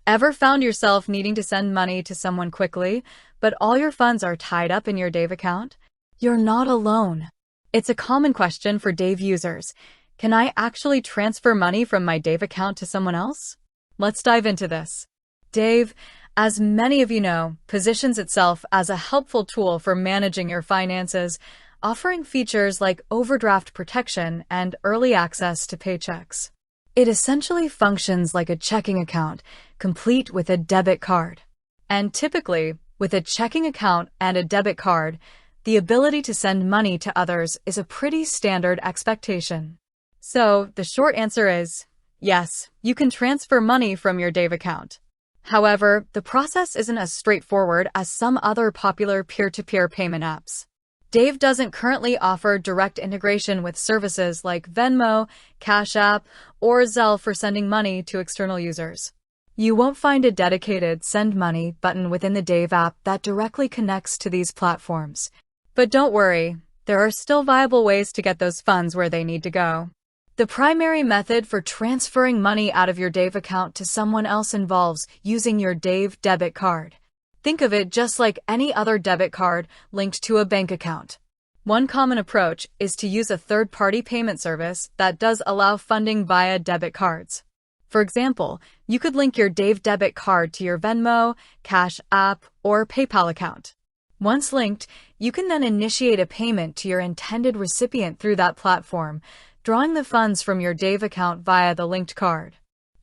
Ever found yourself needing to send money to someone quickly, but all your funds are tied up in your Dave account? You're not alone. It's a common question for Dave users. Can I actually transfer money from my Dave account to someone else? Let's dive into this. Dave, as many of you know, positions itself as a helpful tool for managing your finances, offering features like overdraft protection and early access to paychecks. It essentially functions like a checking account, complete with a debit card. And typically, with a checking account and a debit card, the ability to send money to others is a pretty standard expectation. So, the short answer is, yes, you can transfer money from your Dave account. However, the process isn't as straightforward as some other popular peer-to-peer payment apps. Dave doesn't currently offer direct integration with services like Venmo, Cash App, or Zelle for sending money to external users. You won't find a dedicated Send Money button within the Dave app that directly connects to these platforms. But don't worry, there are still viable ways to get those funds where they need to go. The primary method for transferring money out of your Dave account to someone else involves using your Dave debit card. Think of it just like any other debit card linked to a bank account. One common approach is to use a third-party payment service that does allow funding via debit cards. For example, you could link your Dave debit card to your Venmo, Cash App, or PayPal account. Once linked, you can then initiate a payment to your intended recipient through that platform, drawing the funds from your Dave account via the linked card.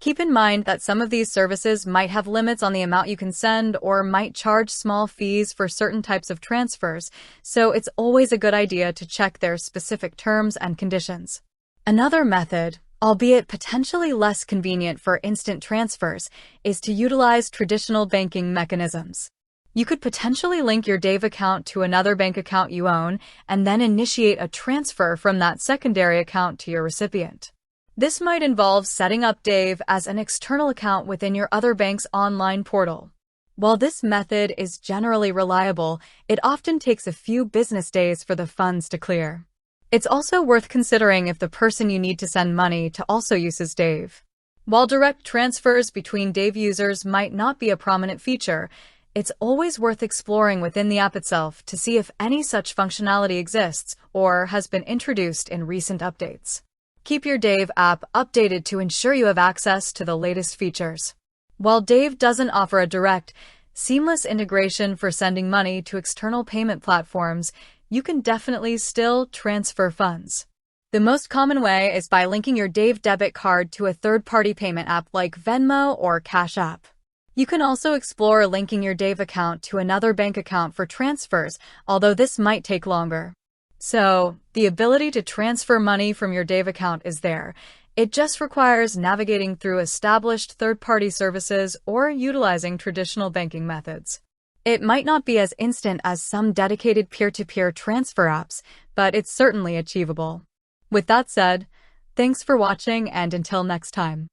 Keep in mind that some of these services might have limits on the amount you can send or might charge small fees for certain types of transfers, so it's always a good idea to check their specific terms and conditions. Another method, albeit potentially less convenient for instant transfers, is to utilize traditional banking mechanisms. You could potentially link your Dave account to another bank account you own and then initiate a transfer from that secondary account to your recipient. This might involve setting up Dave as an external account within your other bank's online portal. While this method is generally reliable, it often takes a few business days for the funds to clear. It's also worth considering if the person you need to send money to also uses Dave. While direct transfers between Dave users might not be a prominent feature, it's always worth exploring within the app itself to see if any such functionality exists or has been introduced in recent updates. Keep your Dave app updated to ensure you have access to the latest features. While Dave doesn't offer a direct, seamless integration for sending money to external payment platforms, you can definitely still transfer funds. The most common way is by linking your Dave debit card to a third-party payment app like Venmo or Cash App. You can also explore linking your Dave account to another bank account for transfers, although this might take longer. So, the ability to transfer money from your Dave account is there. It just requires navigating through established third-party services or utilizing traditional banking methods. It might not be as instant as some dedicated peer-to-peer transfer apps, but it's certainly achievable. With that said, thanks for watching and until next time.